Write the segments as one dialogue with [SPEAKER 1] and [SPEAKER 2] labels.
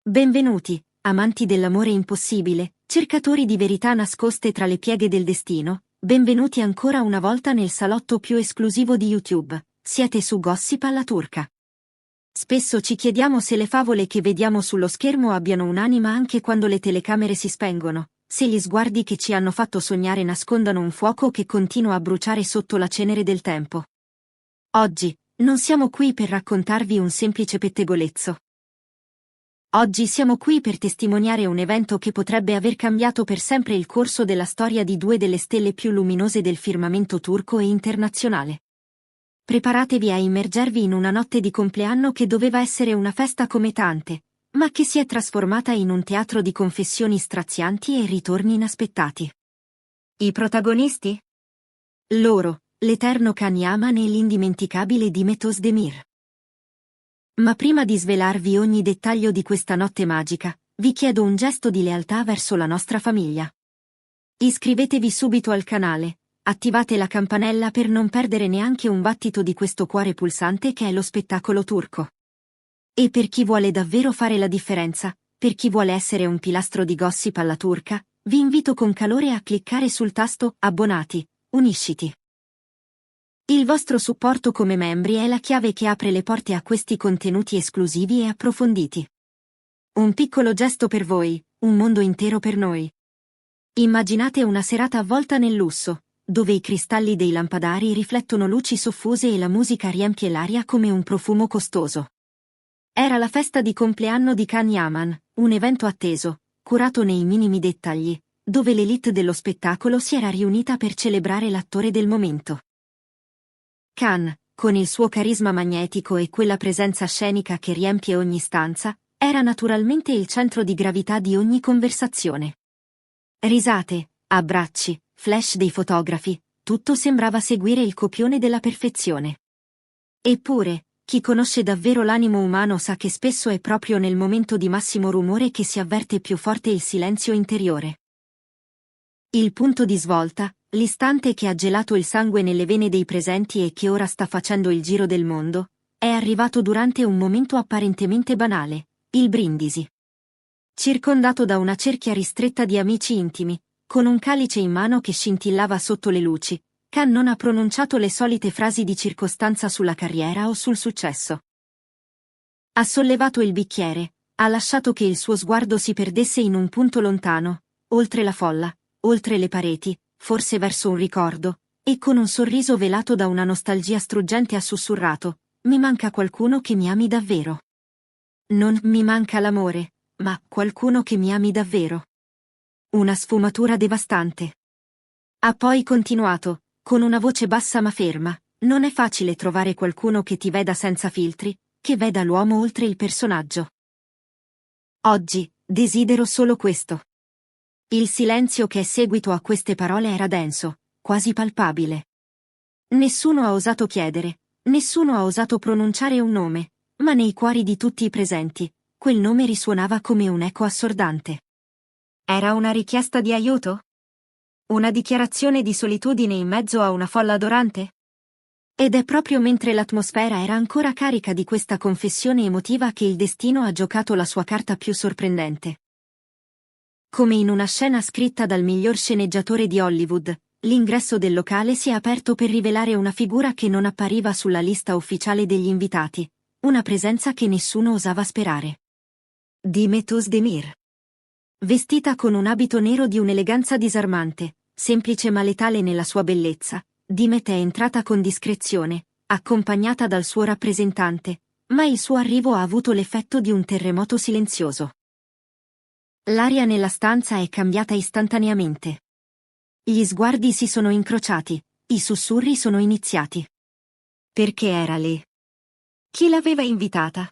[SPEAKER 1] Benvenuti, amanti dell'amore impossibile, cercatori di verità nascoste tra le pieghe del destino, benvenuti ancora una volta nel salotto più esclusivo di YouTube. Siete su Gossip alla turca. Spesso ci chiediamo se le favole che vediamo sullo schermo abbiano un'anima anche quando le telecamere si spengono, se gli sguardi che ci hanno fatto sognare nascondano un fuoco che continua a bruciare sotto la cenere del tempo. Oggi, non siamo qui per raccontarvi un semplice pettegolezzo. Oggi siamo qui per testimoniare un evento che potrebbe aver cambiato per sempre il corso della storia di due delle stelle più luminose del firmamento turco e internazionale. Preparatevi a immergervi in una notte di compleanno che doveva essere una festa come tante, ma che si è trasformata in un teatro di confessioni strazianti e ritorni inaspettati. I protagonisti? Loro, l'eterno Can Yaman e l'indimenticabile Demet Özdemir. Ma prima di svelarvi ogni dettaglio di questa notte magica, vi chiedo un gesto di lealtà verso la nostra famiglia. Iscrivetevi subito al canale, attivate la campanella per non perdere neanche un battito di questo cuore pulsante che è lo spettacolo turco. E per chi vuole davvero fare la differenza, per chi vuole essere un pilastro di Gossip alla turca, vi invito con calore a cliccare sul tasto Abbonati, unisciti. Il vostro supporto come membri è la chiave che apre le porte a questi contenuti esclusivi e approfonditi. Un piccolo gesto per voi, un mondo intero per noi. Immaginate una serata avvolta nel lusso, dove i cristalli dei lampadari riflettono luci soffuse e la musica riempie l'aria come un profumo costoso. Era la festa di compleanno di Can Yaman, un evento atteso, curato nei minimi dettagli, dove l'élite dello spettacolo si era riunita per celebrare l'attore del momento. Can, con il suo carisma magnetico e quella presenza scenica che riempie ogni stanza, era naturalmente il centro di gravità di ogni conversazione. Risate, abbracci, flash dei fotografi, tutto sembrava seguire il copione della perfezione. Eppure, chi conosce davvero l'animo umano sa che spesso è proprio nel momento di massimo rumore che si avverte più forte il silenzio interiore. Il punto di svolta, l'istante che ha gelato il sangue nelle vene dei presenti e che ora sta facendo il giro del mondo, è arrivato durante un momento apparentemente banale, il brindisi. Circondato da una cerchia ristretta di amici intimi, con un calice in mano che scintillava sotto le luci, Can non ha pronunciato le solite frasi di circostanza sulla carriera o sul successo. Ha sollevato il bicchiere, ha lasciato che il suo sguardo si perdesse in un punto lontano, oltre la folla, oltre le pareti, forse verso un ricordo, e con un sorriso velato da una nostalgia struggente ha sussurrato: «Mi manca qualcuno che mi ami davvero. Non mi manca l'amore, ma qualcuno che mi ami davvero». Una sfumatura devastante. Ha poi continuato, con una voce bassa ma ferma: «Non è facile trovare qualcuno che ti veda senza filtri, che veda l'uomo oltre il personaggio. Oggi, desidero solo questo». Il silenzio che è seguito a queste parole era denso, quasi palpabile. Nessuno ha osato chiedere, nessuno ha osato pronunciare un nome, ma nei cuori di tutti i presenti, quel nome risuonava come un eco assordante. Era una richiesta di aiuto? Una dichiarazione di solitudine in mezzo a una folla adorante? Ed è proprio mentre l'atmosfera era ancora carica di questa confessione emotiva che il destino ha giocato la sua carta più sorprendente. Come in una scena scritta dal miglior sceneggiatore di Hollywood, l'ingresso del locale si è aperto per rivelare una figura che non appariva sulla lista ufficiale degli invitati, una presenza che nessuno osava sperare. Demet Özdemir. Vestita con un abito nero di un'eleganza disarmante, semplice ma letale nella sua bellezza, Demet è entrata con discrezione, accompagnata dal suo rappresentante, ma il suo arrivo ha avuto l'effetto di un terremoto silenzioso. L'aria nella stanza è cambiata istantaneamente. Gli sguardi si sono incrociati, i sussurri sono iniziati. Perché era lì? Chi l'aveva invitata?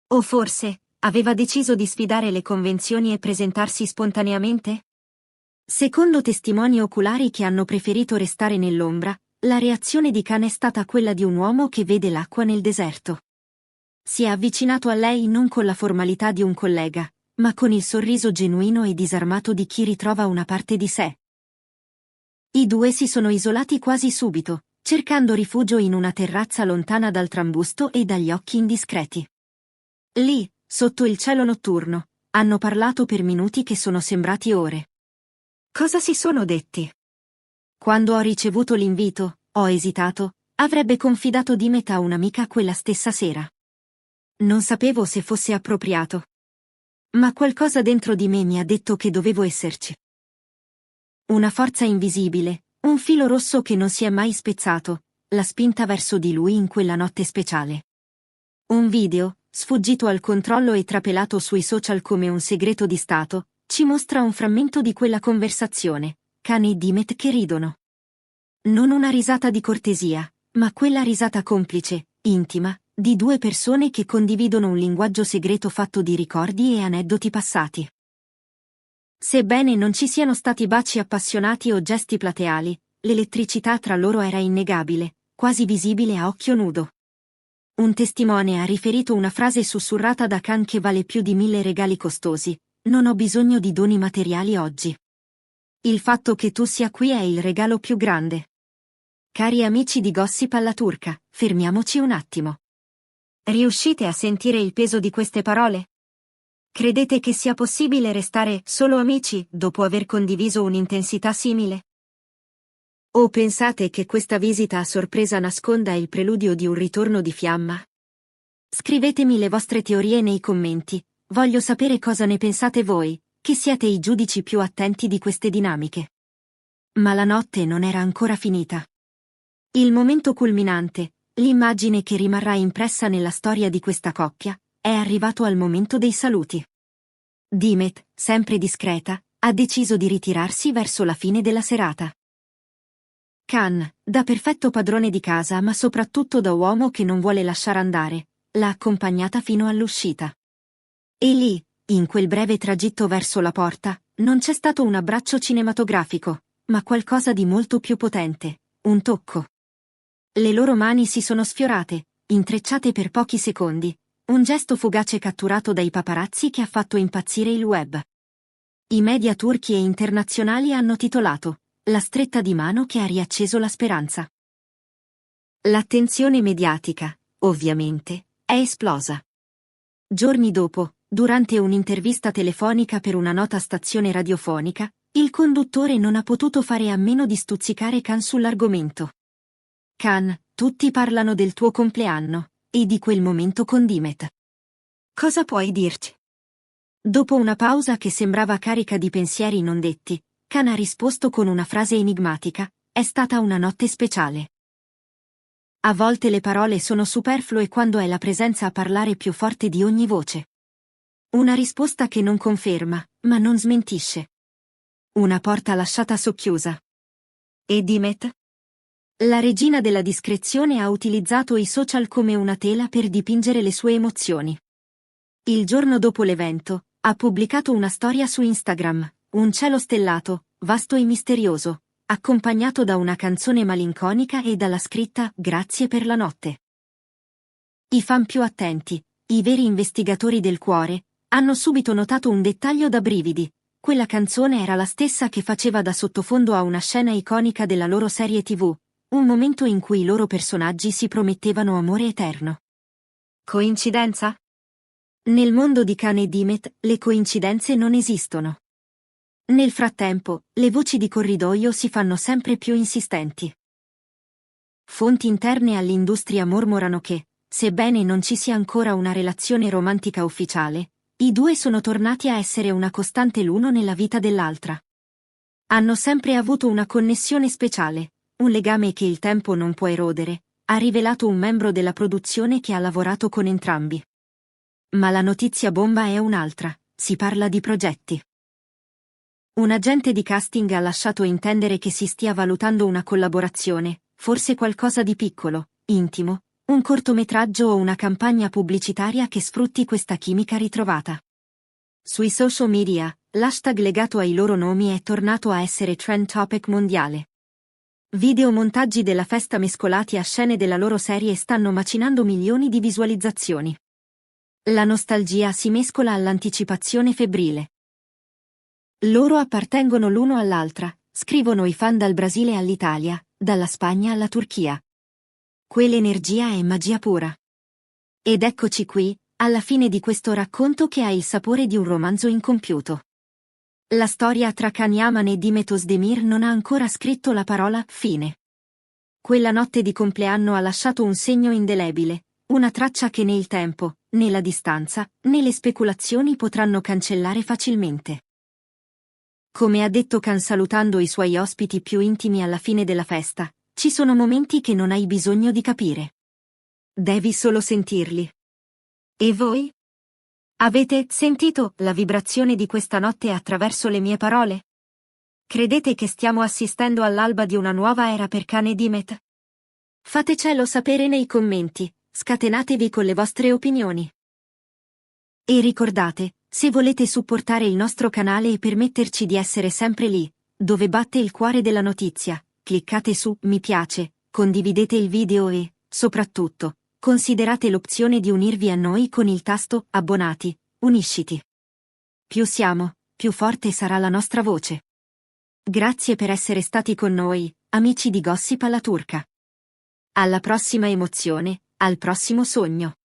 [SPEAKER 1] O forse, aveva deciso di sfidare le convenzioni e presentarsi spontaneamente? Secondo testimoni oculari che hanno preferito restare nell'ombra, la reazione di Can è stata quella di un uomo che vede l'acqua nel deserto. Si è avvicinato a lei non con la formalità di un collega, ma con il sorriso genuino e disarmato di chi ritrova una parte di sé. I due si sono isolati quasi subito, cercando rifugio in una terrazza lontana dal trambusto e dagli occhi indiscreti. Lì, sotto il cielo notturno, hanno parlato per minuti che sono sembrati ore. Cosa si sono detti? Quando ho ricevuto l'invito, ho esitato, avrebbe confidato Dimet a un'amica quella stessa sera. Non sapevo se fosse appropriato. Ma qualcosa dentro di me mi ha detto che dovevo esserci. Una forza invisibile, un filo rosso che non si è mai spezzato, l'ha spinta verso di lui in quella notte speciale. Un video, sfuggito al controllo e trapelato sui social come un segreto di Stato, ci mostra un frammento di quella conversazione, Khan e Dimet che ridono. Non una risata di cortesia, ma quella risata complice, intima, di due persone che condividono un linguaggio segreto fatto di ricordi e aneddoti passati. Sebbene non ci siano stati baci appassionati o gesti plateali, l'elettricità tra loro era innegabile, quasi visibile a occhio nudo. Un testimone ha riferito una frase sussurrata da Khan che vale più di 1000 regali costosi: non ho bisogno di doni materiali oggi. Il fatto che tu sia qui è il regalo più grande. Cari amici di Gossip alla turca, fermiamoci un attimo. Riuscite a sentire il peso di queste parole? Credete che sia possibile restare solo amici dopo aver condiviso un'intensità simile? O pensate che questa visita a sorpresa nasconda il preludio di un ritorno di fiamma? Scrivetemi le vostre teorie nei commenti, voglio sapere cosa ne pensate voi, che siete i giudici più attenti di queste dinamiche. Ma la notte non era ancora finita. Il momento culminante, l'immagine che rimarrà impressa nella storia di questa coppia, è arrivato al momento dei saluti. Dimet, sempre discreta, ha deciso di ritirarsi verso la fine della serata. Khan, da perfetto padrone di casa ma soprattutto da uomo che non vuole lasciare andare, l'ha accompagnata fino all'uscita. E lì, in quel breve tragitto verso la porta, non c'è stato un abbraccio cinematografico, ma qualcosa di molto più potente, un tocco. Le loro mani si sono sfiorate, intrecciate per pochi secondi, un gesto fugace catturato dai paparazzi che ha fatto impazzire il web. I media turchi e internazionali hanno titolato "La stretta di mano che ha riacceso la speranza". L'attenzione mediatica, ovviamente, è esplosa. Giorni dopo, durante un'intervista telefonica per una nota stazione radiofonica, il conduttore non ha potuto fare a meno di stuzzicare Khan sull'argomento. Khan, tutti parlano del tuo compleanno, e di quel momento con Dimet. Cosa puoi dirci? Dopo una pausa che sembrava carica di pensieri non detti, Khan ha risposto con una frase enigmatica: è stata una notte speciale. A volte le parole sono superflue quando è la presenza a parlare più forte di ogni voce. Una risposta che non conferma, ma non smentisce. Una porta lasciata socchiusa. E Dimet? La regina della discrezione ha utilizzato i social come una tela per dipingere le sue emozioni. Il giorno dopo l'evento, ha pubblicato una storia su Instagram, un cielo stellato, vasto e misterioso, accompagnato da una canzone malinconica e dalla scritta "Grazie per la notte". I fan più attenti, i veri investigatori del cuore, hanno subito notato un dettaglio da brividi: quella canzone era la stessa che faceva da sottofondo a una scena iconica della loro serie TV. Un momento in cui i loro personaggi si promettevano amore eterno. Coincidenza? Nel mondo di Khan e Dimet, le coincidenze non esistono. Nel frattempo, le voci di corridoio si fanno sempre più insistenti. Fonti interne all'industria mormorano che, sebbene non ci sia ancora una relazione romantica ufficiale, i due sono tornati a essere una costante l'uno nella vita dell'altra. Hanno sempre avuto una connessione speciale. Un legame che il tempo non può erodere, ha rivelato un membro della produzione che ha lavorato con entrambi. Ma la notizia bomba è un'altra: si parla di progetti. Un agente di casting ha lasciato intendere che si stia valutando una collaborazione, forse qualcosa di piccolo, intimo, un cortometraggio o una campagna pubblicitaria che sfrutti questa chimica ritrovata. Sui social media, l'hashtag legato ai loro nomi è tornato a essere trend topic mondiale. Videomontaggi della festa mescolati a scene della loro serie stanno macinando milioni di visualizzazioni. La nostalgia si mescola all'anticipazione febbrile. Loro appartengono l'uno all'altra, scrivono i fan dal Brasile all'Italia, dalla Spagna alla Turchia. Quell'energia è magia pura. Ed eccoci qui, alla fine di questo racconto che ha il sapore di un romanzo incompiuto. La storia tra Can Yaman e Dimet Özdemir non ha ancora scritto la parola fine. Quella notte di compleanno ha lasciato un segno indelebile, una traccia che né il tempo, né la distanza, né le speculazioni potranno cancellare facilmente. Come ha detto Can salutando i suoi ospiti più intimi alla fine della festa, ci sono momenti che non hai bisogno di capire. Devi solo sentirli. E voi? Avete sentito la vibrazione di questa notte attraverso le mie parole? Credete che stiamo assistendo all'alba di una nuova era per Can e Dimet? Fatecelo sapere nei commenti, scatenatevi con le vostre opinioni. E ricordate, se volete supportare il nostro canale e permetterci di essere sempre lì, dove batte il cuore della notizia, cliccate su mi piace, condividete il video e, soprattutto, considerate l'opzione di unirvi a noi con il tasto abbonati, unisciti. Più siamo, più forte sarà la nostra voce. Grazie per essere stati con noi, amici di Gossip alla Turca. Alla prossima emozione, al prossimo sogno.